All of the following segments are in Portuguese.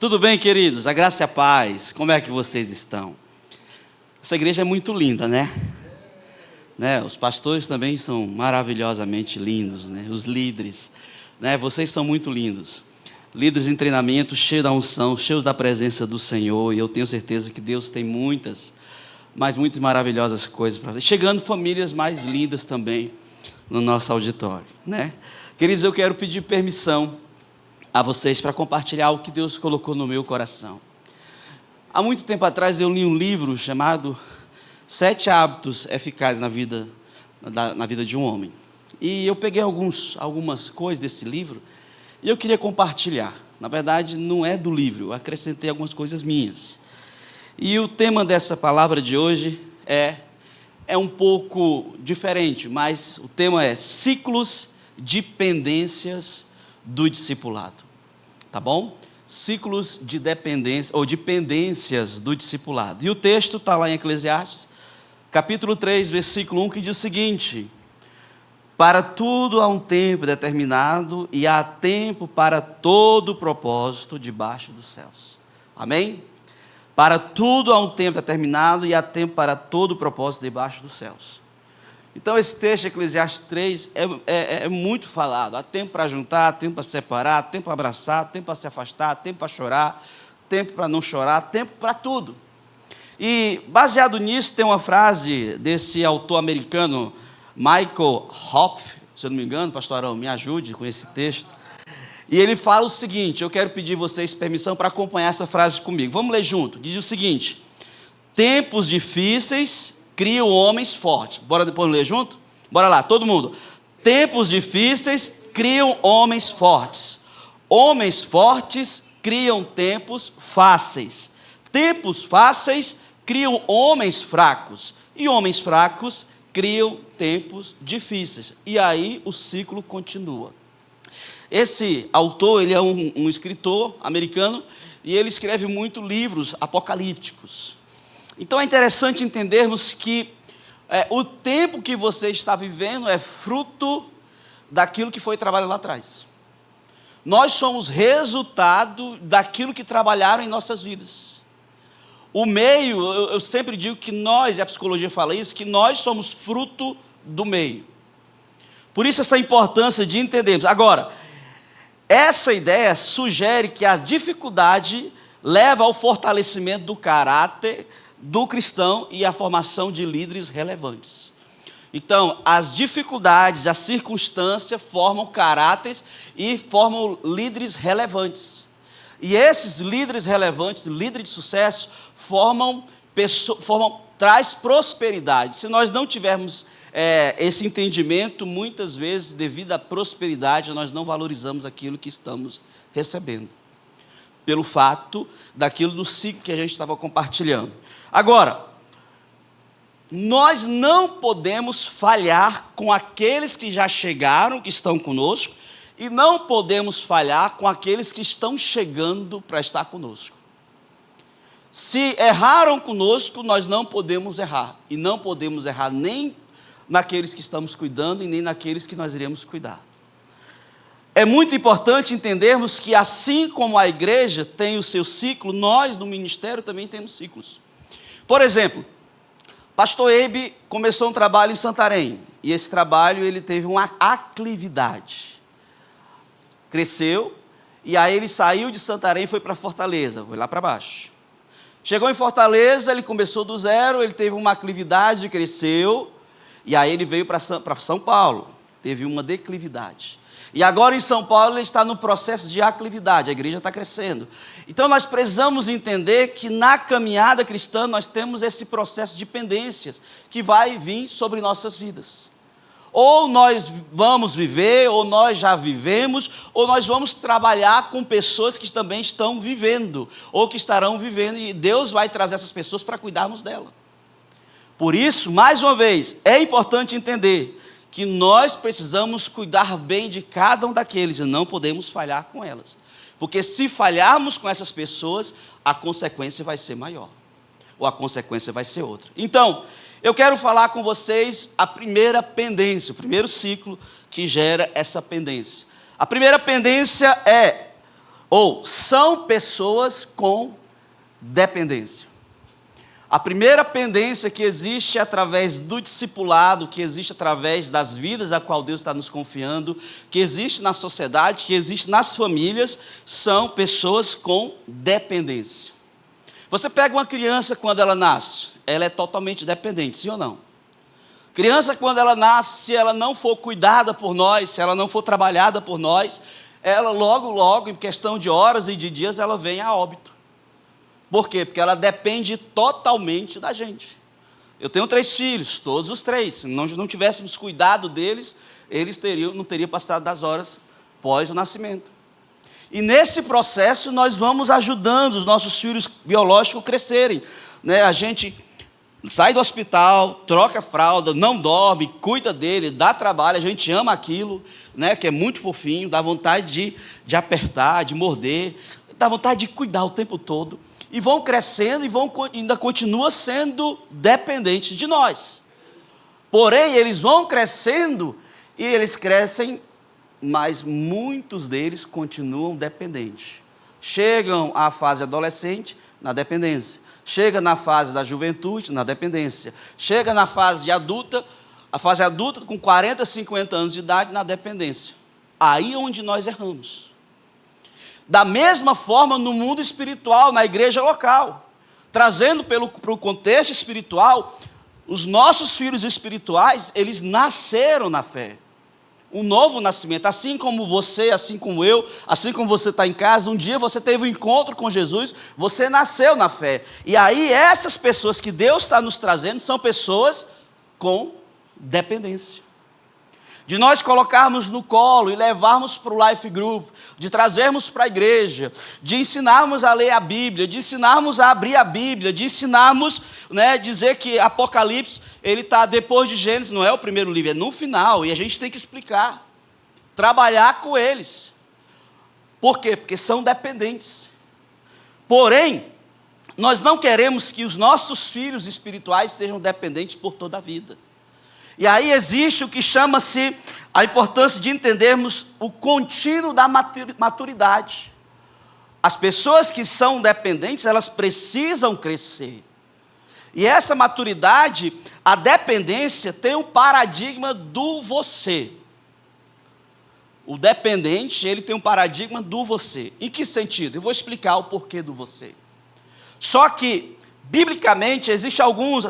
Tudo bem, queridos? A graça e a paz. Como é que vocês estão? Essa igreja é muito linda, né? Os pastores também são maravilhosamente lindos, né? Os líderes, né? Vocês são muito lindos. Líderes em treinamento, cheios da unção, cheios da presença do Senhor. E eu tenho certeza que Deus tem muitas maravilhosas coisas para fazer. Chegando famílias mais lindas também no nosso auditório, né? Queridos, eu quero pedir permissão a vocês para compartilhar o que Deus colocou no meu coração. Há muito tempo atrás eu li um livro chamado 7 Hábitos Eficazes na vida de um Homem. E eu peguei algumas coisas desse livro e eu queria compartilhar. Na verdade, não é do livro, eu acrescentei algumas coisas minhas. E o tema dessa palavra de hoje é um pouco diferente, mas o tema é ciclos de pendências do discipulado, tá bom? Ciclos de dependência ou de pendências do discipulado. E o texto está lá em Eclesiastes, capítulo 3, versículo 1, que diz o seguinte: para tudo há um tempo determinado e há tempo para todo propósito debaixo dos céus. Amém? Para tudo há um tempo determinado e há tempo para todo propósito debaixo dos céus. Então esse texto, Eclesiastes 3, é muito falado. Há tempo para juntar, tempo para separar, tempo para abraçar, tempo para se afastar, tempo para chorar, tempo para não chorar, tempo para tudo. E baseado nisso tem uma frase desse autor americano, Michael Hopf, se eu não me engano, pastor Arão, me ajude com esse texto. E ele fala o seguinte, eu quero pedir vocês permissão para acompanhar essa frase comigo. Vamos ler junto. Diz o seguinte: tempos difíceis criam homens fortes. Bora depois ler junto? Bora lá, todo mundo. Tempos difíceis criam homens fortes. Homens fortes criam tempos fáceis. Tempos fáceis criam homens fracos. E homens fracos criam tempos difíceis. E aí o ciclo continua. Esse autor, ele é um escritor americano e ele escreve muito livros apocalípticos. Então é interessante entendermos que o tempo que você está vivendo é fruto daquilo que foi trabalhado lá atrás. Nós somos resultado daquilo que trabalharam em nossas vidas. O meio, eu sempre digo que nós, e a psicologia fala isso, que nós somos fruto do meio. Por isso essa importância de entendermos. Agora, essa ideia sugere que a dificuldade leva ao fortalecimento do caráter do cristão e a formação de líderes relevantes. Então, as dificuldades, as circunstâncias formam caráteres e formam líderes relevantes. E esses líderes relevantes, líderes de sucesso, traz prosperidade. Se nós não tivermos esse entendimento, muitas vezes, devido à prosperidade, nós não valorizamos aquilo que estamos recebendo. Pelo fato daquilo do ciclo que a gente estava compartilhando. Agora, nós não podemos falhar com aqueles que já chegaram, que estão conosco, e não podemos falhar com aqueles que estão chegando para estar conosco. Se erraram conosco, nós não podemos errar. E não podemos errar nem naqueles que estamos cuidando e nem naqueles que nós iremos cuidar. É muito importante entendermos que assim como a igreja tem o seu ciclo, nós no ministério também temos ciclos. Por exemplo, pastor Eibe começou um trabalho em Santarém, e esse trabalho ele teve uma aclividade. Cresceu, e aí ele saiu de Santarém e foi para Fortaleza, foi lá para baixo. Chegou em Fortaleza, ele começou do zero, ele teve uma aclividade, cresceu, e aí ele veio para São Paulo, teve uma declividade. E agora em São Paulo ele está no processo de aclividade, a igreja está crescendo. Então nós precisamos entender que na caminhada cristã nós temos esse processo de pendências que vai vir sobre nossas vidas. Ou nós vamos viver, ou nós já vivemos, ou nós vamos trabalhar com pessoas que também estão vivendo, ou que estarão vivendo, e Deus vai trazer essas pessoas para cuidarmos dela. Por isso, mais uma vez, é importante entender que nós precisamos cuidar bem de cada um daqueles e não podemos falhar com elas. Porque se falharmos com essas pessoas, a consequência vai ser maior, ou a consequência vai ser outra. Então, eu quero falar com vocês a primeira pendência, o primeiro ciclo que gera essa pendência. A primeira pendência é ou são pessoas com dependência. A primeira pendência que existe através do discipulado, que existe através das vidas a qual Deus está nos confiando, que existe na sociedade, que existe nas famílias, são pessoas com dependência. Você pega uma criança quando ela nasce, ela é totalmente dependente, sim ou não? Criança quando ela nasce, se ela não for cuidada por nós, se ela não for trabalhada por nós, ela logo, em questão de horas e de dias, ela vem a óbito. Por quê? Porque ela depende totalmente da gente. Eu tenho 3 filhos, todos os 3. Se nós não tivéssemos cuidado deles, eles não teriam passado das horas pós o nascimento. E nesse processo nós vamos ajudando os nossos filhos biológicos a crescerem. Né? A gente sai do hospital, troca a fralda, não dorme, cuida dele, dá trabalho, a gente ama aquilo, né? Que é muito fofinho, dá vontade de apertar, de morder, dá vontade de cuidar o tempo todo. E vão crescendo e ainda continuam sendo dependentes de nós. Porém, eles vão crescendo e eles crescem, mas muitos deles continuam dependentes. Chegam à fase adolescente, na dependência. Chega na fase da juventude, na dependência. Chega na fase de adulta, a fase adulta com 40, 50 anos de idade, na dependência. Aí é onde nós erramos. Da mesma forma no mundo espiritual, na igreja local. Trazendo para o contexto espiritual, os nossos filhos espirituais, eles nasceram na fé. Um novo nascimento, assim como você, assim como eu, assim como você está em casa, um dia você teve um encontro com Jesus, você nasceu na fé. E aí essas pessoas que Deus está nos trazendo são pessoas com dependência. De nós colocarmos no colo e levarmos para o Life Group, de trazermos para a igreja, de ensinarmos a ler a Bíblia, de ensinarmos a abrir a Bíblia, de ensinarmos, né, dizer que Apocalipse, ele está depois de Gênesis, não é o primeiro livro, é no final, e a gente tem que explicar, trabalhar com eles. Por quê? Porque são dependentes. Porém, nós não queremos que os nossos filhos espirituais sejam dependentes por toda a vida. E aí existe o que chama-se a importância de entendermos o contínuo da maturidade. As pessoas que são dependentes, elas precisam crescer. E essa maturidade, a dependência, tem um paradigma do você. O dependente, ele tem um paradigma do você. Em que sentido? Eu vou explicar o porquê do você. Só que, biblicamente, existem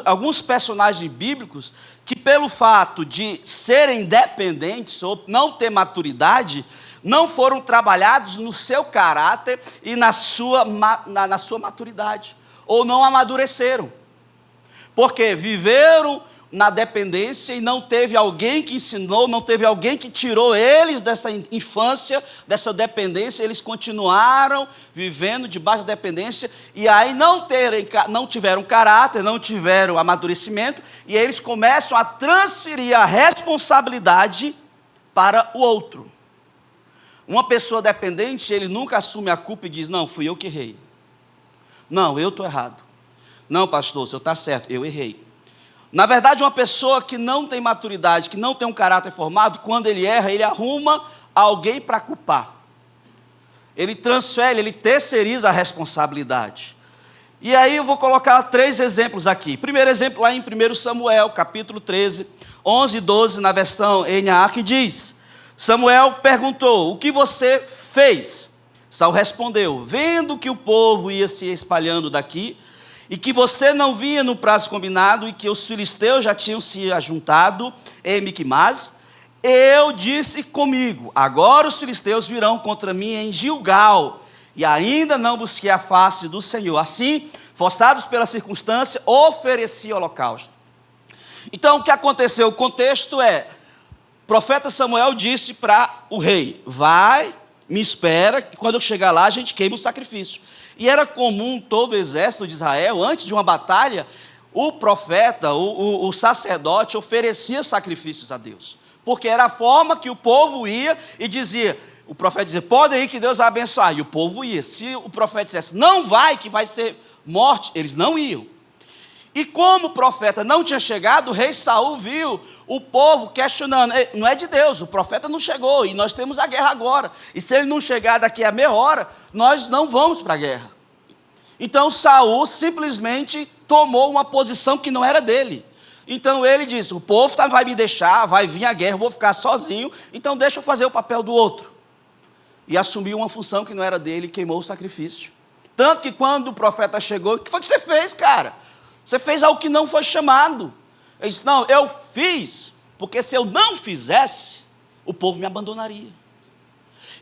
alguns personagens bíblicos que, pelo fato de serem dependentes ou não ter maturidade, não foram trabalhados no seu caráter e na sua maturidade, ou não amadureceram. Porque viveram na dependência e não teve alguém que ensinou, não teve alguém que tirou eles dessa infância, dessa dependência, eles continuaram vivendo debaixo da dependência, e aí não tiveram caráter, não tiveram amadurecimento, e aí eles começam a transferir a responsabilidade para o outro. Uma pessoa dependente, ele nunca assume a culpa e diz, não, fui eu que errei. Não, eu estou errado. Não, pastor, o senhor está certo, eu errei. Na verdade, uma pessoa que não tem maturidade, que não tem um caráter formado, quando ele erra, ele arruma alguém para culpar. Ele transfere, ele terceiriza a responsabilidade. E aí eu vou colocar 3 exemplos aqui. Primeiro exemplo lá em 1 Samuel, capítulo 13, 11 e 12, na versão NAA, que diz: Samuel perguntou, o que você fez? Saul respondeu, vendo que o povo ia se espalhando daqui, e que você não vinha no prazo combinado, e que os filisteus já tinham se ajuntado em Miquimás, eu disse comigo, agora os filisteus virão contra mim em Gilgal, e ainda não busquei a face do Senhor. Assim, forçados pela circunstância, ofereci holocausto. Então, o que aconteceu? O contexto é, o profeta Samuel disse para o rei, vai, me espera, que quando eu chegar lá, a gente queima o sacrifício. E era comum todo o exército de Israel, antes de uma batalha, o profeta, o sacerdote, oferecia sacrifícios a Deus. Porque era a forma que o povo ia e dizia, o profeta dizia, pode ir que Deus vai abençoar. E o povo ia. Se o profeta dissesse, não vai, que vai ser morte, eles não iam. E como o profeta não tinha chegado, o rei Saul viu o povo questionando, não é de Deus, o profeta não chegou, e nós temos a guerra agora, e se ele não chegar daqui a meia hora, nós não vamos para a guerra. Então Saul simplesmente tomou uma posição que não era dele. Então ele disse, o povo vai me deixar, vai vir a guerra, eu vou ficar sozinho, então deixa eu fazer o papel do outro. E assumiu uma função que não era dele e queimou o sacrifício. Tanto que quando o profeta chegou, o que foi que você fez, cara? Você fez algo que não foi chamado. Ele disse, não, eu fiz, porque se eu não fizesse, o povo me abandonaria.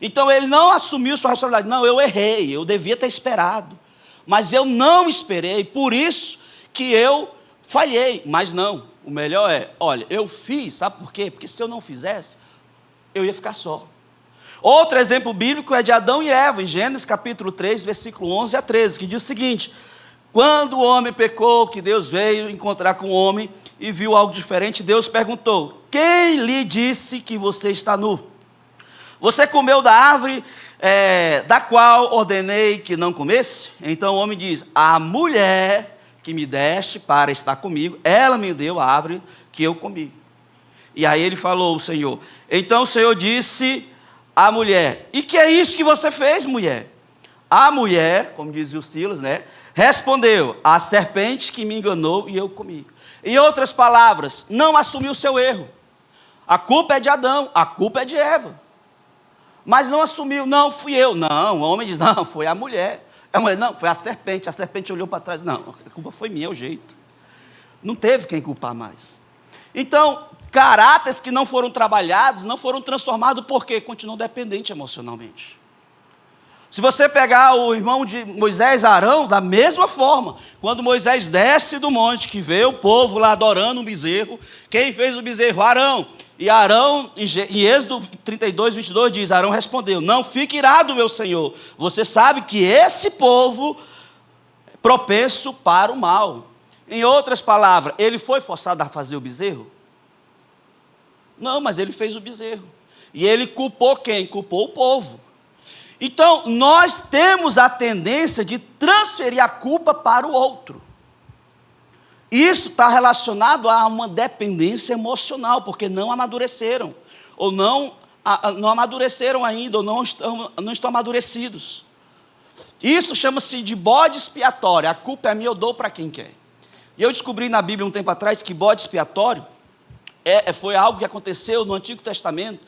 Então ele não assumiu sua responsabilidade. Não, eu errei, eu devia ter esperado. Mas eu não esperei, por isso que eu falhei. Mas não, o melhor é, olha, eu fiz, sabe por quê? Porque se eu não fizesse, eu ia ficar só. Outro exemplo bíblico é de Adão e Eva, em Gênesis capítulo 3, versículo 11 a 13, que diz o seguinte: quando o homem pecou, que Deus veio encontrar com o homem e viu algo diferente, Deus perguntou, quem lhe disse que você está nu? Você comeu da árvore da qual ordenei que não comesse? Então o homem diz, a mulher que me deste para estar comigo, ela me deu a árvore que eu comi. E aí ele falou, o Senhor, então o Senhor disse à mulher, e que é isso que você fez, mulher? A mulher, como dizia o Silas, né, respondeu, a serpente que me enganou e eu comi. Em outras palavras, não assumiu o seu erro. A culpa é de Adão, a culpa é de Eva. Mas não assumiu, não, fui eu. Não, o homem diz, não, foi a mulher. A mulher, não, foi a serpente olhou para trás. Não, a culpa foi minha, é o jeito. Não teve quem culpar mais. Então, caráteres que não foram trabalhados, não foram transformados, porque continuam dependentes emocionalmente. Se você pegar o irmão de Moisés, Arão, da mesma forma, quando Moisés desce do monte, que vê o povo lá adorando um bezerro, quem fez o bezerro? Arão. E Arão, em Êxodo 32, 22, diz, Arão respondeu, não fique irado, meu senhor, você sabe que esse povo é propenso para o mal. Em outras palavras, ele foi forçado a fazer o bezerro? Não, mas ele fez o bezerro. E ele culpou quem? Culpou o povo. Então, nós temos a tendência de transferir a culpa para o outro. Isso está relacionado a uma dependência emocional, porque não amadureceram, ou não amadureceram ainda, ou não estão amadurecidos. Isso chama-se de bode expiatório, a culpa é minha, eu dou para quem quer. E eu descobri na Bíblia um tempo atrás que bode expiatório foi algo que aconteceu no Antigo Testamento,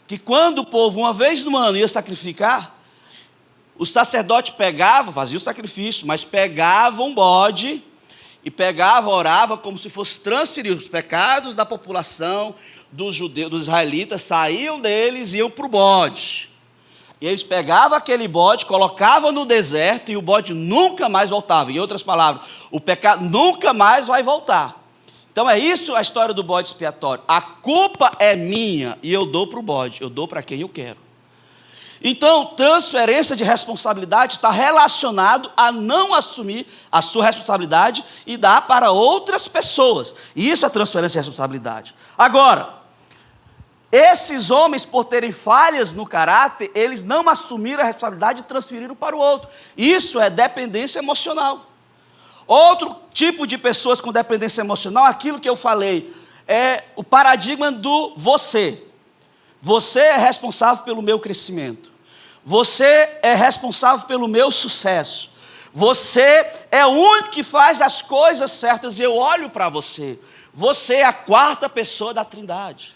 que quando o povo, uma vez no ano, ia sacrificar, o sacerdote pegava, fazia o sacrifício, mas pegava um bode, e pegava, orava, como se fosse transferir os pecados da população, dos judeus, dos israelitas, saíam deles e iam para o bode. E eles pegavam aquele bode, colocavam no deserto, e o bode nunca mais voltava. Em outras palavras, o pecado nunca mais vai voltar. Então é isso a história do bode expiatório. A culpa é minha, e eu dou para o bode, eu dou para quem eu quero. Então, transferência de responsabilidade está relacionado a não assumir a sua responsabilidade e dar para outras pessoas. E isso é transferência de responsabilidade. Agora, esses homens, por terem falhas no caráter, eles não assumiram a responsabilidade e transferiram para o outro. Isso é dependência emocional. Outro tipo de pessoas com dependência emocional, aquilo que eu falei, é o paradigma do você. Você é responsável pelo meu crescimento. Você é responsável pelo meu sucesso. Você é o único que faz as coisas certas e eu olho para você. Você é a quarta pessoa da Trindade.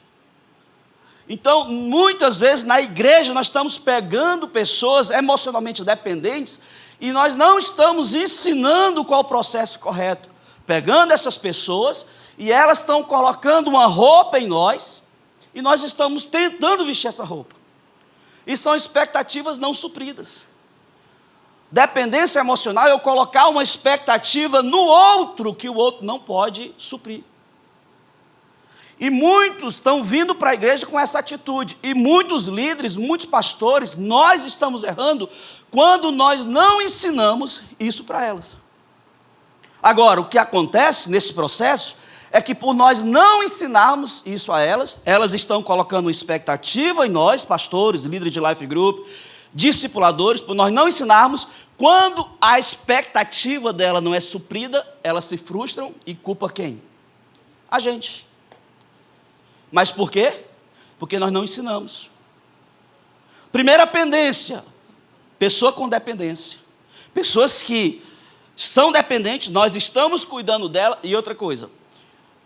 Então, muitas vezes na igreja nós estamos pegando pessoas emocionalmente dependentes e nós não estamos ensinando qual o processo correto. Pegando essas pessoas e elas estão colocando uma roupa em nós e nós estamos tentando vestir essa roupa. E são expectativas não supridas. Dependência emocional é eu colocar uma expectativa no outro que o outro não pode suprir. E muitos estão vindo para a igreja com essa atitude. E muitos líderes, muitos pastores, nós estamos errando quando nós não ensinamos isso para elas. Agora, o que acontece nesse processo é que por nós não ensinarmos isso a elas, elas estão colocando expectativa em nós, pastores, líderes de life group, discipuladores, por nós não ensinarmos, quando a expectativa dela não é suprida, elas se frustram e culpa quem? A gente. Mas por quê? Porque nós não ensinamos. Primeira pendência, pessoa com dependência. Pessoas que são dependentes, nós estamos cuidando dela. E outra coisa,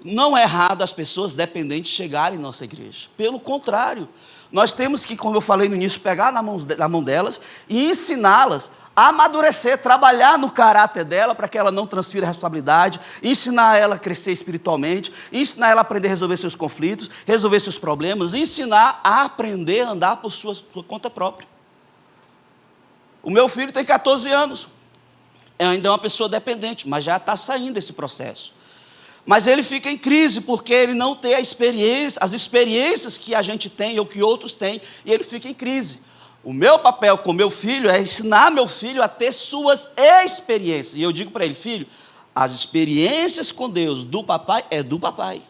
não é errado as pessoas dependentes chegarem em nossa igreja. Pelo contrário, nós temos que, como eu falei no início, pegar na mão delas e ensiná-las a amadurecer, trabalhar no caráter dela para que ela não transfira a responsabilidade, ensinar ela a crescer espiritualmente, ensinar ela a aprender a resolver seus conflitos, resolver seus problemas, ensinar a aprender a andar por sua conta própria. O meu filho tem 14 anos, é ainda uma pessoa dependente, mas já está saindo desse processo. Mas ele fica em crise porque ele não tem as experiências que a gente tem ou que outros têm, e ele fica em crise. O meu papel com meu filho é ensinar meu filho a ter suas experiências. E eu digo para ele, filho, as experiências com Deus do papai é do papai.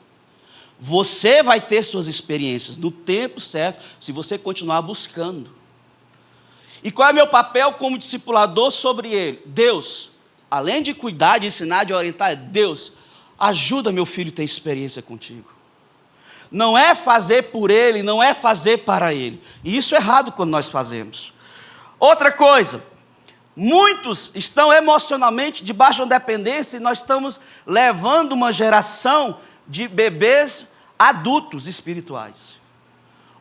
Você vai ter suas experiências no tempo certo, se você continuar buscando. E qual é meu papel como discipulador sobre ele? Deus, além de cuidar, de ensinar, de orientar, Deus, ajuda meu filho a ter experiência contigo. Não é fazer por ele, não é fazer para ele. E isso é errado quando nós fazemos. Outra coisa, muitos estão emocionalmente debaixo de uma dependência e nós estamos levando uma geração de bebês adultos espirituais.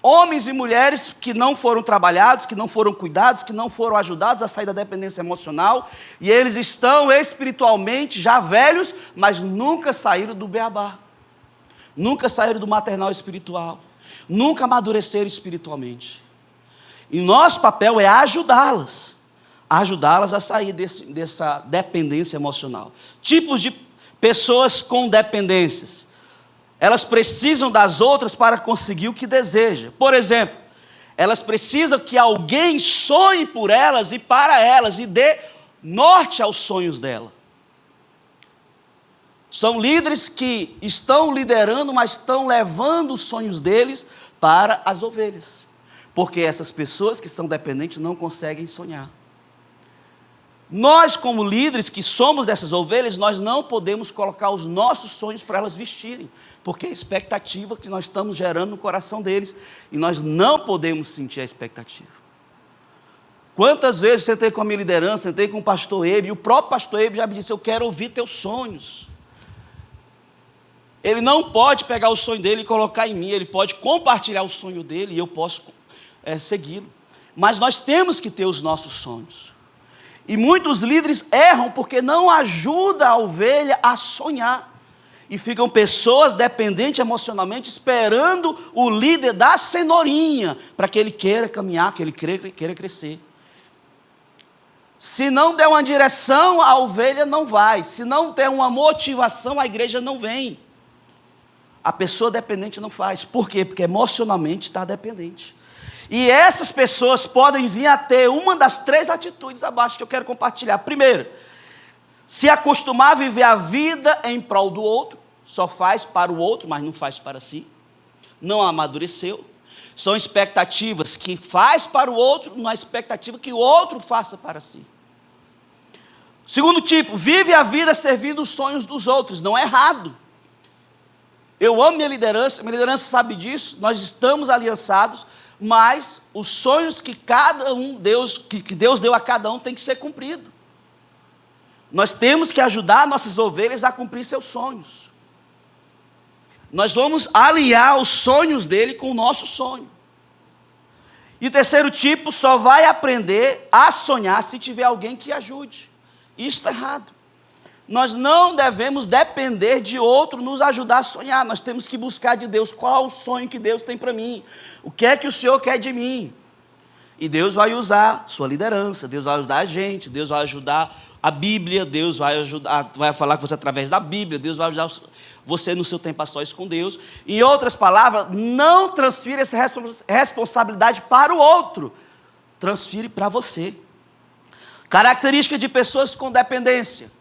Homens e mulheres que não foram trabalhados, que não foram cuidados, que não foram ajudados a sair da dependência emocional, e eles estão espiritualmente já velhos, mas nunca saíram do beabá. Nunca saíram do maternal espiritual, nunca amadureceram espiritualmente. E nosso papel é ajudá-las a sair dessa dependência emocional. Tipos de pessoas com dependências. Elas precisam das outras para conseguir o que desejam. Por exemplo, elas precisam que alguém sonhe por elas e para elas e dê norte aos sonhos dela. São líderes que estão liderando, mas estão levando os sonhos deles para as ovelhas. Porque essas pessoas que são dependentes não conseguem sonhar. Nós, como líderes que somos dessas ovelhas, nós não podemos colocar os nossos sonhos para elas vestirem. Porque é a expectativa que nós estamos gerando no coração deles. E nós não podemos sentir a expectativa. Quantas vezes sentei com a minha liderança, sentei com o pastor Ebe, e o próprio pastor Ebe já me disse, eu quero ouvir teus sonhos. Ele não pode pegar o sonho dele e colocar em mim, ele pode compartilhar o sonho dele e eu posso segui-lo. Mas nós temos que ter os nossos sonhos. E muitos líderes erram porque não ajudam a ovelha a sonhar. E ficam pessoas dependentes emocionalmente esperando o líder dar cenourinha para que ele queira caminhar, que ele queira crescer. Se não der uma direção, a ovelha não vai. Se não der uma motivação, a igreja não vem. A pessoa dependente não faz. Por quê? Porque emocionalmente está dependente. E essas pessoas podem vir a ter uma das 3 atitudes abaixo que eu quero compartilhar. Primeiro, se acostumar a viver a vida em prol do outro, só faz para o outro, mas não faz para si. Não amadureceu. São expectativas que faz para o outro, na expectativa que o outro faça para si. Segundo tipo, vive a vida servindo os sonhos dos outros. Não é errado. Eu amo minha liderança sabe disso, nós estamos aliançados, mas os sonhos que que Deus deu a cada um tem que ser cumprido. Nós temos que ajudar nossas ovelhas a cumprir seus sonhos. Nós vamos aliar os sonhos dele com o nosso sonho. E o terceiro tipo só vai aprender a sonhar se tiver alguém que ajude. Isso está errado. Nós não devemos depender de outro nos ajudar a sonhar. Nós temos que buscar de Deus qual o sonho que Deus tem para mim. O que é que o Senhor quer de mim? E Deus vai usar sua liderança, Deus vai ajudar a gente, Deus vai ajudar a Bíblia, Deus vai falar com você através da Bíblia, Deus vai ajudar você no seu tempo a sós com Deus. Em outras palavras, não transfira essa responsabilidade para o outro. Transfire para você. Característica de pessoas com dependência.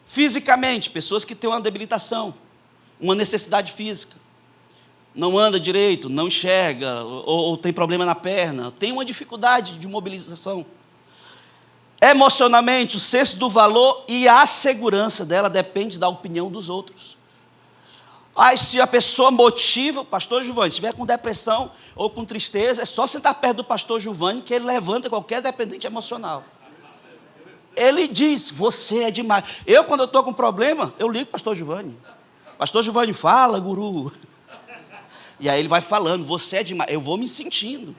Fisicamente, pessoas que têm uma debilitação, uma necessidade física. não anda direito, não enxerga, ou tem problema na perna, tem uma dificuldade de mobilização. Emocionalmente, o senso do valor e a segurança dela depende da opinião dos outros. Se a pessoa motiva, o pastor Giovanni, se estiver com depressão ou com tristeza, é só sentar perto do pastor Giovanni que ele levanta qualquer dependente emocional. Ele diz, você é demais. Quando eu estou com problema, eu ligo para o pastor Giovanni. Pastor Giovanni, fala, guru. E aí ele vai falando, você é demais. Eu vou me sentindo.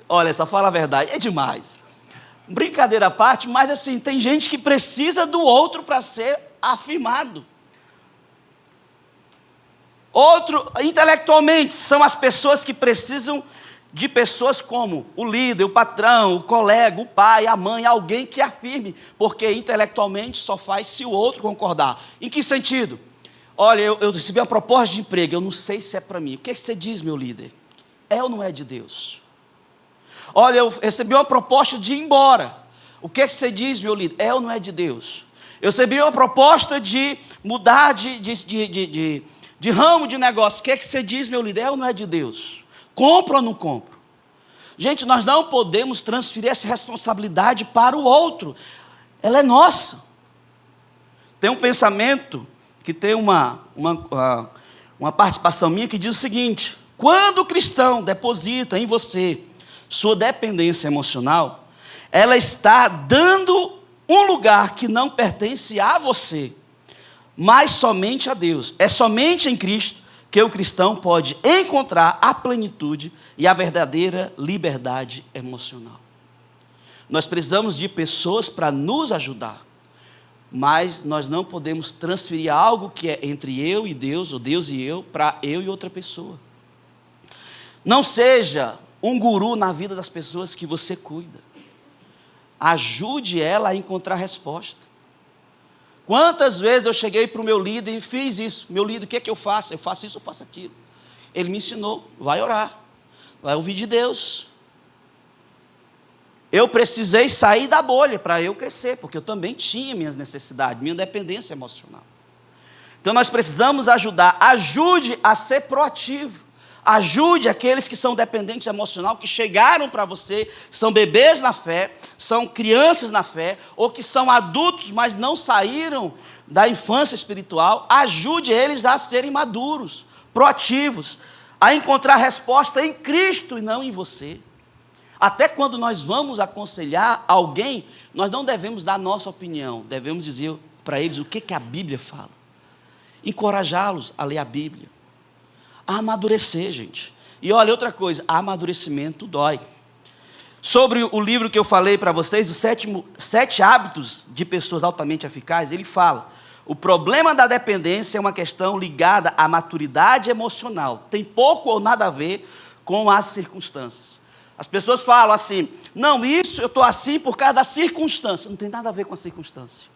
Olha, só fala a verdade, é demais. Brincadeira à parte, mas assim, tem gente que precisa do outro para ser afirmado. Outro, intelectualmente, são as pessoas que precisam de pessoas como o líder, o patrão, o colega, o pai, a mãe, alguém que afirme, porque intelectualmente só faz se o outro concordar. Em que sentido? Olha, eu recebi uma proposta de emprego, eu não sei se é para mim. O que você diz, meu líder? É ou não é de Deus? Olha, eu recebi uma proposta de ir embora. O que você diz, meu líder? É ou não é de Deus? Eu recebi uma proposta de mudar de ramo de negócio. O que você diz, meu líder? É ou não é de Deus? Compro ou não compro? Gente, nós não podemos transferir essa responsabilidade para o outro. Ela é nossa. Tem um pensamento que tem uma participação minha que diz o seguinte: quando o cristão deposita em você sua dependência emocional, ela está dando um lugar que não pertence a você, mas somente a Deus. É somente em Cristo que o cristão pode encontrar a plenitude e a verdadeira liberdade emocional. Nós precisamos de pessoas para nos ajudar, mas nós não podemos transferir algo que é entre eu e Deus, ou Deus e eu, para eu e outra pessoa. Não seja um guru na vida das pessoas que você cuida. Ajude ela a encontrar resposta. Quantas vezes eu cheguei para o meu líder e fiz isso? Meu líder, o que é que eu faço? Eu faço isso, eu faço aquilo. Ele me ensinou, vai orar, vai ouvir de Deus. Eu precisei sair da bolha para eu crescer, porque eu também tinha minhas necessidades, minha dependência emocional. Então nós precisamos ajudar. Ajude a ser proativo. Ajude aqueles que são dependentes emocional, que chegaram para você, são bebês na fé, são crianças na fé, ou que são adultos, mas não saíram da infância espiritual. Ajude eles a serem maduros, proativos, a encontrar resposta em Cristo e não em você. Até quando nós vamos aconselhar alguém, nós não devemos dar nossa opinião, devemos dizer para eles o que a Bíblia fala. Encorajá-los a ler a Bíblia. A amadurecer, gente. E olha, outra coisa, amadurecimento dói. Sobre o livro que eu falei para vocês, os 7 hábitos de pessoas altamente eficazes, ele fala, o problema da dependência é uma questão ligada à maturidade emocional. Tem pouco ou nada a ver com as circunstâncias. As pessoas falam assim, não, isso eu estou assim por causa da circunstância. Não tem nada a ver com a circunstância.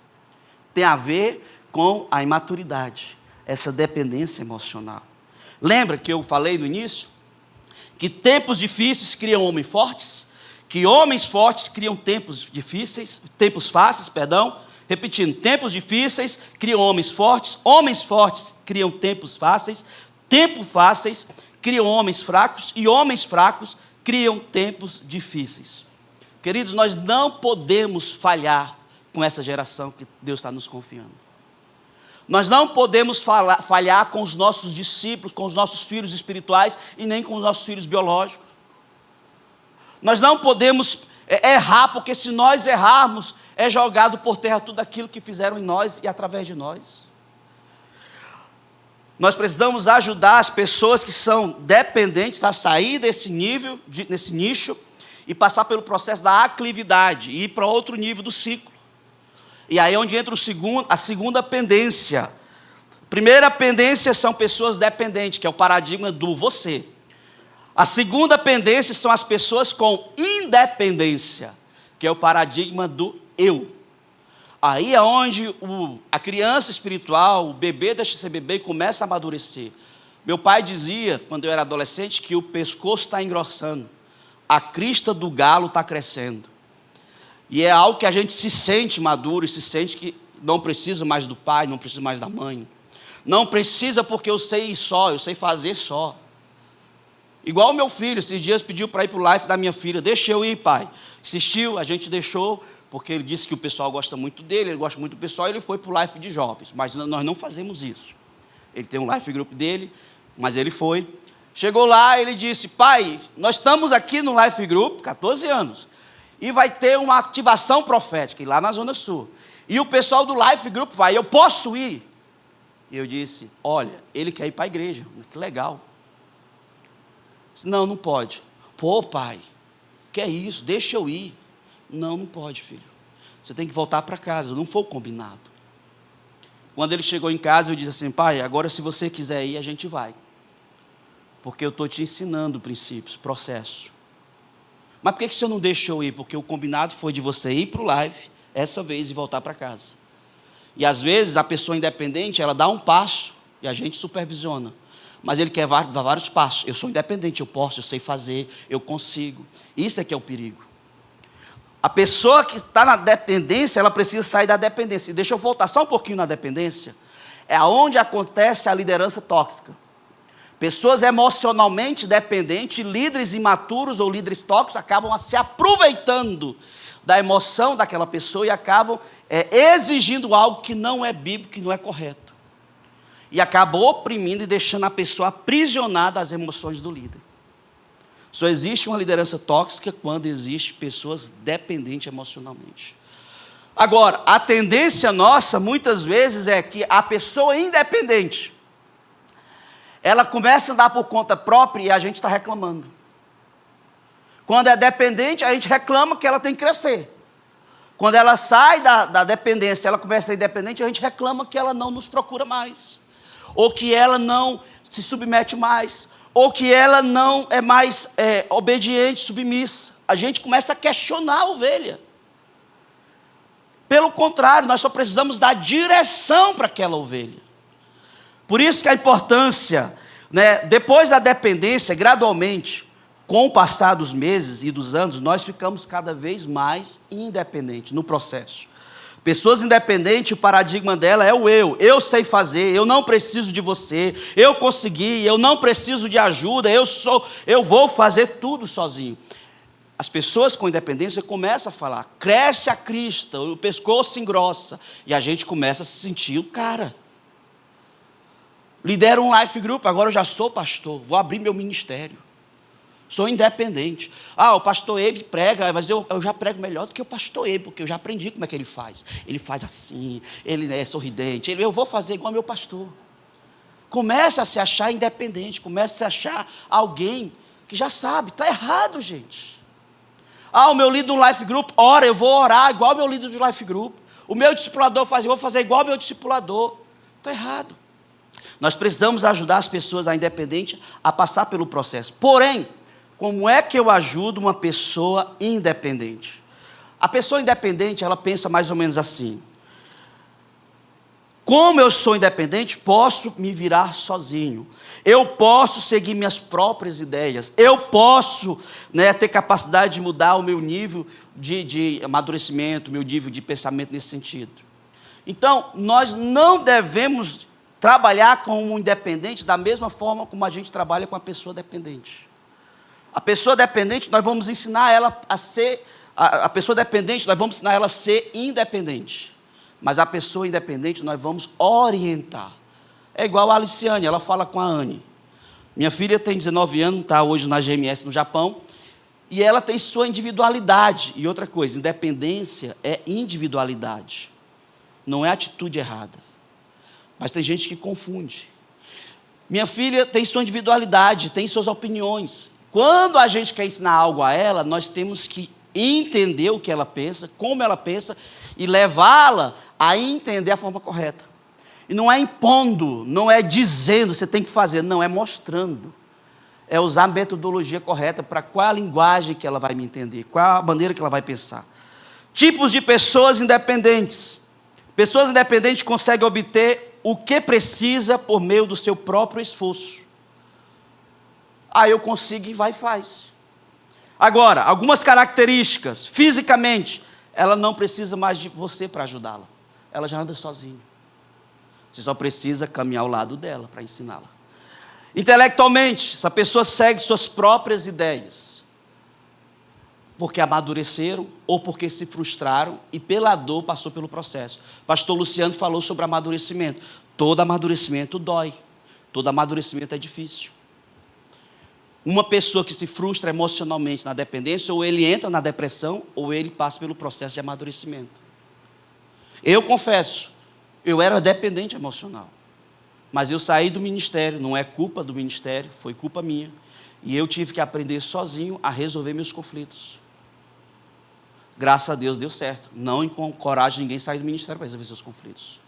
Tem a ver com a imaturidade, essa dependência emocional. Lembra que eu falei no início? Que tempos difíceis criam homens fortes, que homens fortes criam tempos fáceis. Repetindo, tempos difíceis criam homens fortes criam tempos fáceis criam homens fracos, e homens fracos criam tempos difíceis. Queridos, nós não podemos falhar com essa geração que Deus está nos confiando. Nós não podemos falhar com os nossos discípulos, com os nossos filhos espirituais e nem com os nossos filhos biológicos. Nós não podemos errar, porque se nós errarmos, é jogado por terra tudo aquilo que fizeram em nós e através de nós. Nós precisamos ajudar as pessoas que são dependentes a sair desse nível, desse nicho, e passar pelo processo da aclividade, e ir para outro nível do ciclo. E aí é onde entra a segunda pendência. Primeira pendência são pessoas dependentes, que é o paradigma do você. A segunda pendência são as pessoas com independência, que é o paradigma do eu. Aí é onde a criança espiritual, o bebê deixa de ser bebê e começa a amadurecer. Meu pai dizia, quando eu era adolescente, que o pescoço está engrossando, a crista do galo está crescendo. E é algo que a gente se sente maduro e se sente que não precisa mais do pai, não precisa mais da mãe. Não precisa porque eu sei ir só, eu sei fazer só. Igual o meu filho, esses dias pediu para ir para o live da minha filha. Deixa eu ir, pai. Assistiu, a gente deixou, porque ele disse que o pessoal gosta muito dele, ele gosta muito do pessoal, ele foi para o live de jovens. Mas nós não fazemos isso. Ele tem um live group dele, mas ele foi. Chegou lá, ele disse, pai, nós estamos aqui no live group, 14 anos, e vai ter uma ativação profética, lá na Zona Sul. E o pessoal do live group vai, eu posso ir? E eu disse, olha, ele quer ir para a igreja, que legal. Disse, não, não pode. Pô, pai, que é isso? Deixa eu ir. Não, não pode, filho. Você tem que voltar para casa, não foi o combinado. Quando ele chegou em casa, eu disse assim, pai, agora se você quiser ir, a gente vai. Porque eu estou te ensinando princípios, processo. Mas por que o senhor não deixou ir? Porque o combinado foi de você ir para o live, essa vez, e voltar para casa. E às vezes a pessoa independente, ela dá um passo e a gente supervisiona. Mas ele quer dar vários passos. Eu sou independente, eu posso, eu sei fazer, eu consigo. Isso é que é o perigo. A pessoa que está na dependência, ela precisa sair da dependência. E deixa eu voltar só um pouquinho na dependência. É onde acontece a liderança tóxica. Pessoas emocionalmente dependentes, líderes imaturos ou líderes tóxicos, acabam se aproveitando da emoção daquela pessoa e acabam exigindo algo que não é bíblico, que não é correto. E acaba oprimindo e deixando a pessoa aprisionada às emoções do líder. Só existe uma liderança tóxica quando existem pessoas dependentes emocionalmente. Agora, a tendência nossa, muitas vezes, é que a pessoa independente, ela começa a andar por conta própria e a gente está reclamando. Quando é dependente, a gente reclama que ela tem que crescer. Quando ela sai da dependência, ela começa a ser independente, a gente reclama que ela não nos procura mais. Ou que ela não se submete mais, ou que ela não é mais obediente, submissa. A gente começa a questionar a ovelha. Pelo contrário, nós só precisamos dar direção para aquela ovelha. Por isso que a importância, depois da dependência, gradualmente, com o passar dos meses e dos anos, nós ficamos cada vez mais independentes no processo. Pessoas independentes, o paradigma dela é o eu sei fazer, eu não preciso de você, eu consegui, eu não preciso de ajuda, eu vou fazer tudo sozinho. As pessoas com independência começam a falar, cresce a crista, o pescoço engrossa, e a gente começa a se sentir o cara. Lidero um life group, agora eu já sou pastor, vou abrir meu ministério. Sou independente. O pastor Ebe prega, mas eu já prego melhor do que o pastor Ebe, porque eu já aprendi como é que ele faz. Ele faz assim, ele é sorridente, eu vou fazer igual meu pastor. Começa a se achar independente, começa a se achar alguém que já sabe, está errado, gente. O meu líder do life group, ora, eu vou orar igual o meu líder do life group. O meu discipulador faz, eu vou fazer igual o meu discipulador. Está errado. Nós precisamos ajudar as pessoas independentes a passar pelo processo. Porém, como é que eu ajudo uma pessoa independente? A pessoa independente, ela pensa mais ou menos assim. Como eu sou independente, posso me virar sozinho. Eu posso seguir minhas próprias ideias. Eu posso ter capacidade de mudar o meu nível de amadurecimento, meu nível de pensamento nesse sentido. Então, nós não devemos trabalhar com um independente da mesma forma como a gente trabalha com a pessoa dependente. A pessoa dependente, nós vamos ensinar ela a ser... A pessoa dependente, nós vamos ensinar ela a ser independente. Mas a pessoa independente, nós vamos orientar. É igual a Aliciane, ela fala com a Anne. Minha filha tem 19 anos, está hoje na GMS no Japão, e ela tem sua individualidade. E outra coisa, independência é individualidade. Não é atitude errada. Mas tem gente que confunde. Minha filha tem sua individualidade, tem suas opiniões. Quando a gente quer ensinar algo a ela, nós temos que entender o que ela pensa, como ela pensa, e levá-la a entender a forma correta. E não é impondo, não é dizendo, você tem que fazer, não, é mostrando. É usar a metodologia correta para qual a linguagem que ela vai me entender, qual a maneira que ela vai pensar. Tipos de pessoas independentes. Pessoas independentes conseguem obter o que precisa por meio do seu próprio esforço. Eu consigo e vai e faz. Agora, algumas características, fisicamente, ela não precisa mais de você para ajudá-la. Ela já anda sozinha. Você só precisa caminhar ao lado dela para ensiná-la. Intelectualmente, essa pessoa segue suas próprias ideias, porque amadureceram ou porque se frustraram e pela dor passou pelo processo. Pastor Luciano falou sobre amadurecimento. Todo amadurecimento dói, todo amadurecimento é difícil. Uma pessoa que se frustra emocionalmente na dependência, ou ele entra na depressão, ou ele passa pelo processo de amadurecimento. Eu confesso, eu era dependente emocional, mas eu saí do ministério, não é culpa do ministério, foi culpa minha, e eu tive que aprender sozinho a resolver meus conflitos. Graças a Deus deu certo, não encorajo ninguém a sair do ministério para resolver seus conflitos,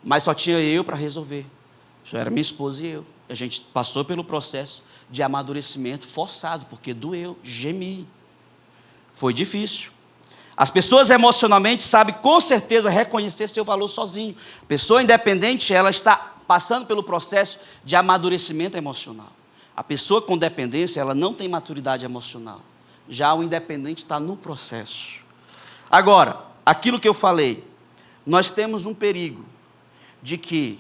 mas só tinha eu para resolver, só era minha esposa e eu. A gente passou pelo processo de amadurecimento forçado, porque doeu, gemi, foi difícil. As pessoas emocionalmente sabem com certeza reconhecer seu valor sozinho. A pessoa independente, ela está passando pelo processo de amadurecimento emocional. A pessoa com dependência, ela não tem maturidade emocional. Já o independente está no processo. Agora, aquilo que eu falei, nós temos um perigo de que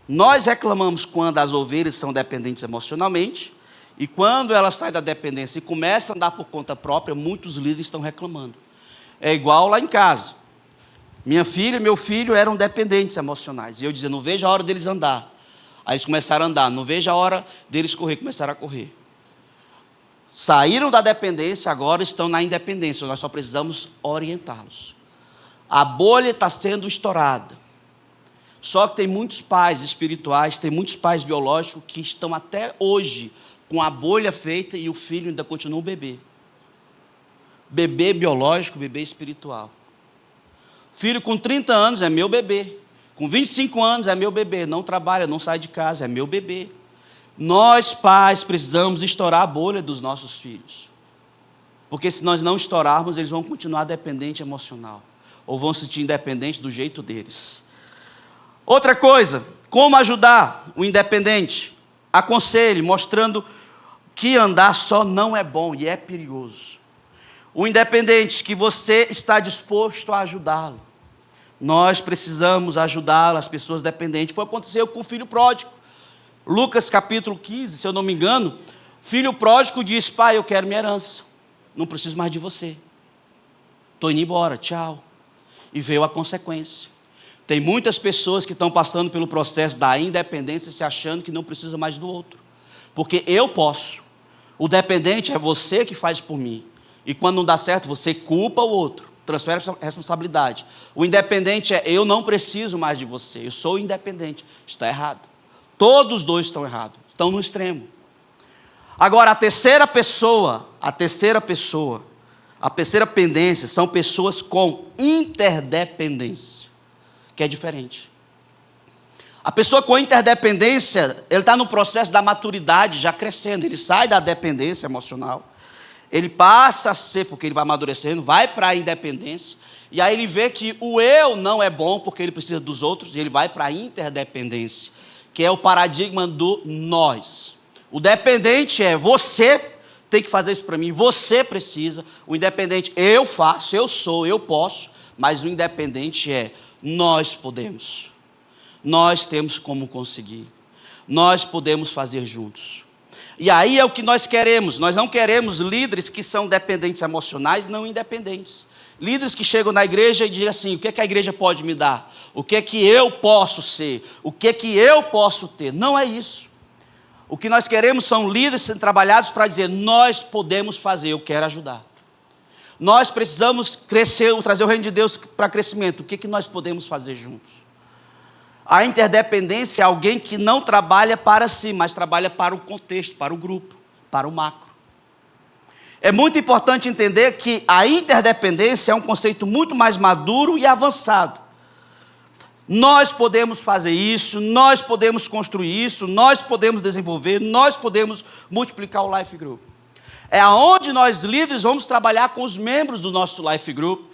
nós reclamamos quando as ovelhas são dependentes emocionalmente, e quando elas saem da dependência e começam a andar por conta própria, muitos líderes estão reclamando. É igual lá em casa. Minha filha e meu filho eram dependentes emocionais, e eu dizia, não vejo a hora deles andar. Aí eles começaram a andar, não vejo a hora deles correr, começaram a correr. Saíram da dependência, agora estão na independência, nós só precisamos orientá-los. A bolha está sendo estourada. Só que tem muitos pais espirituais, tem muitos pais biológicos que estão até hoje com a bolha feita e o filho ainda continua um bebê. Bebê biológico, bebê espiritual. Filho com 30 anos é meu bebê. Com 25 anos é meu bebê. Não trabalha, não sai de casa, é meu bebê. Nós, pais, precisamos estourar a bolha dos nossos filhos. Porque se nós não estourarmos, eles vão continuar dependente emocional. Ou vão se sentir independente do jeito deles. Outra coisa, como ajudar o independente? Aconselhe, mostrando que andar só não é bom e é perigoso. O independente, que você está disposto a ajudá-lo. Nós precisamos ajudá-lo, as pessoas dependentes. Foi o que aconteceu com o filho pródigo. Lucas capítulo 15, se eu não me engano, filho pródigo diz, pai, eu quero minha herança, não preciso mais de você. Estou indo embora, tchau. E veio a consequência. Tem muitas pessoas que estão passando pelo processo da independência se achando que não precisa mais do outro. Porque eu posso. O dependente é você que faz por mim. E quando não dá certo, você culpa o outro. Transfere a responsabilidade. O independente é eu não preciso mais de você. Eu sou independente. Está errado. Todos os dois estão errados. Estão no extremo. Agora, a terceira pendência são pessoas com interdependência, que é diferente. A pessoa com interdependência, ele está no processo da maturidade, já crescendo, ele sai da dependência emocional, ele passa a ser, porque ele vai amadurecendo, vai para a independência, e aí ele vê que o eu não é bom, porque ele precisa dos outros, e ele vai para a interdependência, que é o paradigma do nós. O dependente é você tem que fazer isso para mim, você precisa. O independente, eu faço, eu sou, eu posso, mas o independente é nós podemos, nós temos como conseguir, nós podemos fazer juntos. E aí é o que nós queremos. Nós não queremos líderes que são dependentes emocionais, não independentes. Líderes que chegam na igreja e dizem assim, o que é que a igreja pode me dar? O que é que eu posso ser? O que é que eu posso ter? Não é isso. O que nós queremos são líderes sendo trabalhados para dizer, nós podemos fazer, eu quero ajudar. Nós precisamos crescer, trazer o reino de Deus para crescimento. O que é que nós podemos fazer juntos? A interdependência é alguém que não trabalha para si, mas trabalha para o contexto, para o grupo, para o macro. É muito importante entender que a interdependência é um conceito muito mais maduro e avançado. Nós podemos fazer isso, nós podemos construir isso, nós podemos desenvolver, nós podemos multiplicar o Life Group. É aonde nós líderes vamos trabalhar com os membros do nosso Life Group,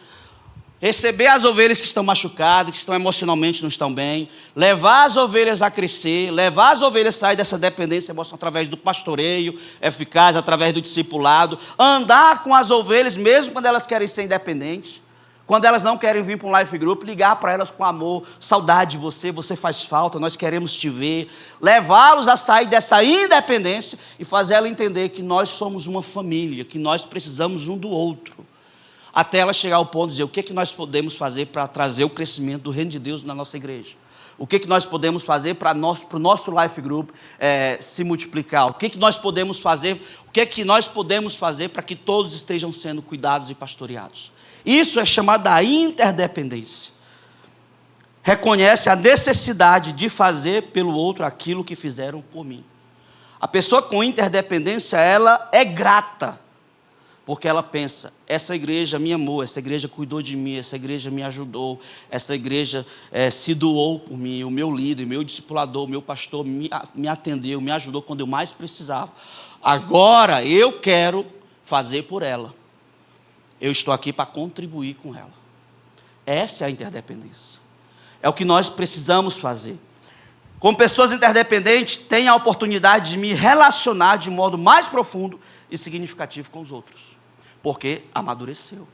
receber as ovelhas que estão machucadas, que estão emocionalmente não estão bem, levar as ovelhas a crescer, levar as ovelhas a sair dessa dependência emocional através do pastoreio eficaz, através do discipulado, andar com as ovelhas mesmo quando elas querem ser independentes, Quando elas não querem vir para um life group, ligar para elas com amor, saudade de você, você faz falta, nós queremos te ver. Levá-los a sair dessa independência e fazer ela entender que nós somos uma família, que nós precisamos um do outro. Até ela chegar ao ponto de dizer o que nós podemos fazer para trazer o crescimento do reino de Deus na nossa igreja. O que nós podemos fazer para o nosso life group se multiplicar? O que nós podemos fazer? O que nós podemos fazer para que todos estejam sendo cuidados e pastoreados? Isso é chamado da interdependência. Reconhece a necessidade de fazer pelo outro aquilo que fizeram por mim. A pessoa com interdependência, ela é grata. Porque ela pensa, essa igreja me amou, essa igreja cuidou de mim, essa igreja me ajudou, essa igreja se doou por mim, o meu líder, o meu discipulador, o meu pastor me atendeu, me ajudou quando eu mais precisava. Agora eu quero fazer por ela. Eu estou aqui para contribuir com ela. Essa é a interdependência. É o que nós precisamos fazer. Como pessoas interdependentes, tenho a oportunidade de me relacionar de modo mais profundo e significativo com os outros, porque amadureceu,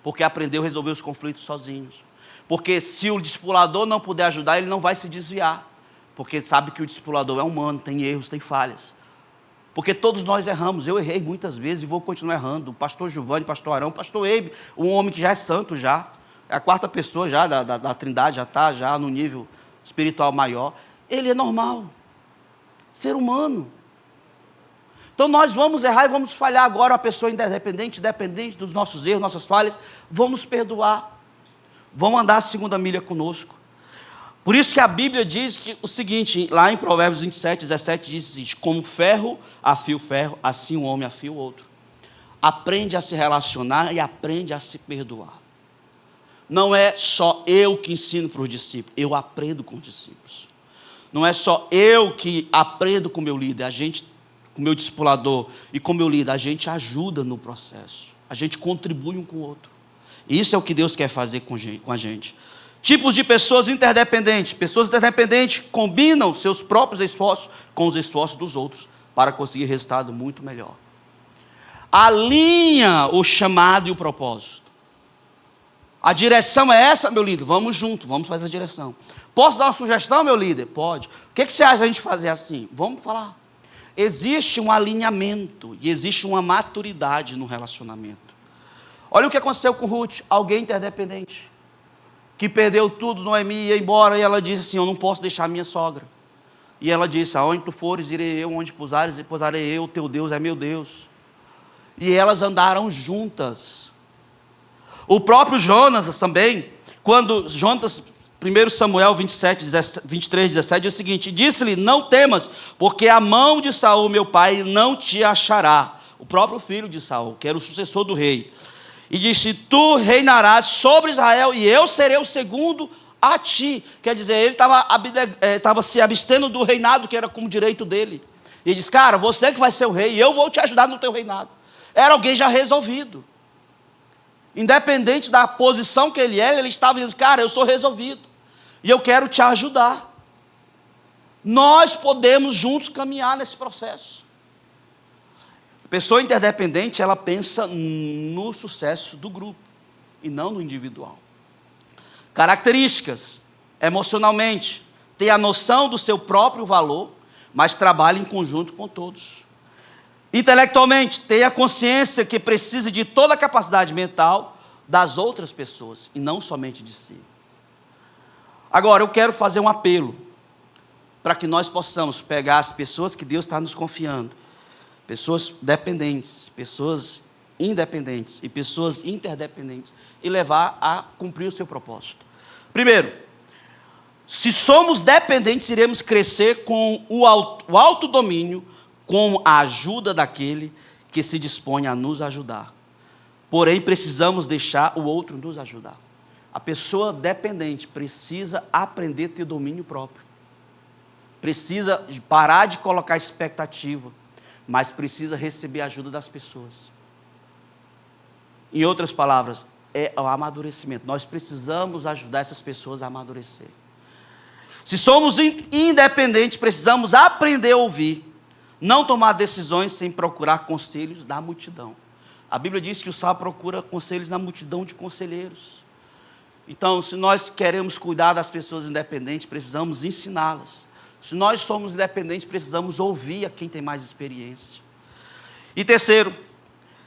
porque aprendeu a resolver os conflitos sozinhos, porque se o discipulador não puder ajudar, ele não vai se desviar, porque sabe que o discipulador é humano, tem erros, tem falhas, porque todos nós erramos. Eu errei muitas vezes e vou continuar errando. O pastor Giovanni, pastor Arão, pastor Eibe, um homem que já é santo já, é a quarta pessoa já da Trindade, já está já no nível espiritual maior, ele é normal, ser humano. Então nós vamos errar e vamos falhar. Agora a pessoa independente dos nossos erros, nossas falhas, vamos perdoar, vão andar a segunda milha conosco. Por isso que a Bíblia diz que o seguinte, lá em Provérbios 27, 17, diz o seguinte: como ferro afia o ferro, assim um homem afia o outro. Aprende a se relacionar e aprende a se perdoar. Não é só eu que ensino para os discípulos, eu aprendo com os discípulos. Não é só eu que aprendo com o meu líder, com o meu discipulador e com o meu líder, a gente ajuda no processo, a gente contribui um com o outro. E isso é o que Deus quer fazer com a gente. Tipos de pessoas interdependentes. Pessoas interdependentes combinam seus próprios esforços com os esforços dos outros para conseguir resultado muito melhor. Alinha o chamado e o propósito. A direção é essa, meu líder, vamos junto, vamos fazer a direção. Posso dar uma sugestão, meu líder? Pode. O que você acha da gente fazer assim? Vamos falar. Existe um alinhamento e existe uma maturidade no relacionamento. Olha o que aconteceu com Ruth, alguém interdependente, que perdeu tudo, Noemi ia embora, e ela disse assim: eu não posso deixar minha sogra. E ela disse: aonde tu fores, irei eu, onde pousares, pousarei eu, teu Deus é meu Deus. E elas andaram juntas. O próprio Jonas também, quando Jonas, 1 Samuel 23, 17, diz o seguinte: disse-lhe, não temas, porque a mão de Saul, meu pai, não te achará. O próprio filho de Saul, que era o sucessor do rei. E disse: tu reinarás sobre Israel, e eu serei o segundo a ti. Quer dizer, ele estava se abstendo do reinado, que era como direito dele. E ele disse: cara, você que vai ser o rei, e eu vou te ajudar no teu reinado. Era alguém já resolvido. Independente da posição que ele era, ele estava dizendo: cara, eu sou resolvido, e eu quero te ajudar. Nós podemos juntos caminhar nesse processo. A pessoa interdependente, ela pensa no sucesso do grupo, e não no individual. Características: emocionalmente, tem a noção do seu próprio valor, mas trabalha em conjunto com todos. Intelectualmente, tem a consciência que precisa de toda a capacidade mental das outras pessoas, e não somente de si. Agora, eu quero fazer um apelo, para que nós possamos pegar as pessoas que Deus está nos confiando, pessoas dependentes, pessoas independentes e pessoas interdependentes, e levar a cumprir o seu propósito. Primeiro, se somos dependentes, iremos crescer com o autodomínio, com a ajuda daquele que se dispõe a nos ajudar. Porém, precisamos deixar o outro nos ajudar. A pessoa dependente precisa aprender a ter domínio próprio. Precisa parar de colocar expectativa, mas precisa receber a ajuda das pessoas. Em outras palavras, é o amadurecimento. Nós precisamos ajudar essas pessoas a amadurecer. Se somos independentes, precisamos aprender a ouvir, não tomar decisões sem procurar conselhos da multidão. A Bíblia diz que o sábio procura conselhos na multidão de conselheiros. Então, se nós queremos cuidar das pessoas independentes, precisamos ensiná-las. Se nós somos independentes, precisamos ouvir a quem tem mais experiência. E terceiro,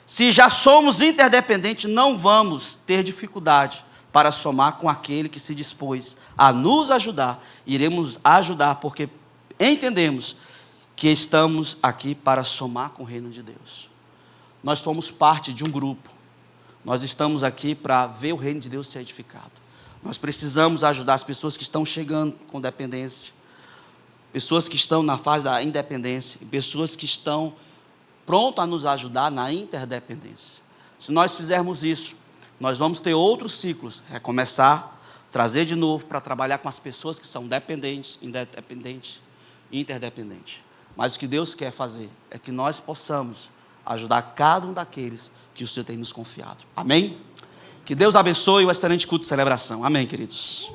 se já somos interdependentes, não vamos ter dificuldade para somar com aquele que se dispôs a nos ajudar. Iremos ajudar porque entendemos que estamos aqui para somar com o reino de Deus. Nós somos parte de um grupo. Nós estamos aqui para ver o reino de Deus ser edificado. Nós precisamos ajudar as pessoas que estão chegando com dependência, pessoas que estão na fase da independência, e pessoas que estão prontas a nos ajudar na interdependência. Se nós fizermos isso, nós vamos ter outros ciclos, recomeçar, trazer de novo para trabalhar com as pessoas que são dependentes, independentes e interdependentes. Mas o que Deus quer fazer é que nós possamos ajudar cada um daqueles que o Senhor tem nos confiado. Amém? Que Deus abençoe o excelente culto de celebração. Amém, queridos.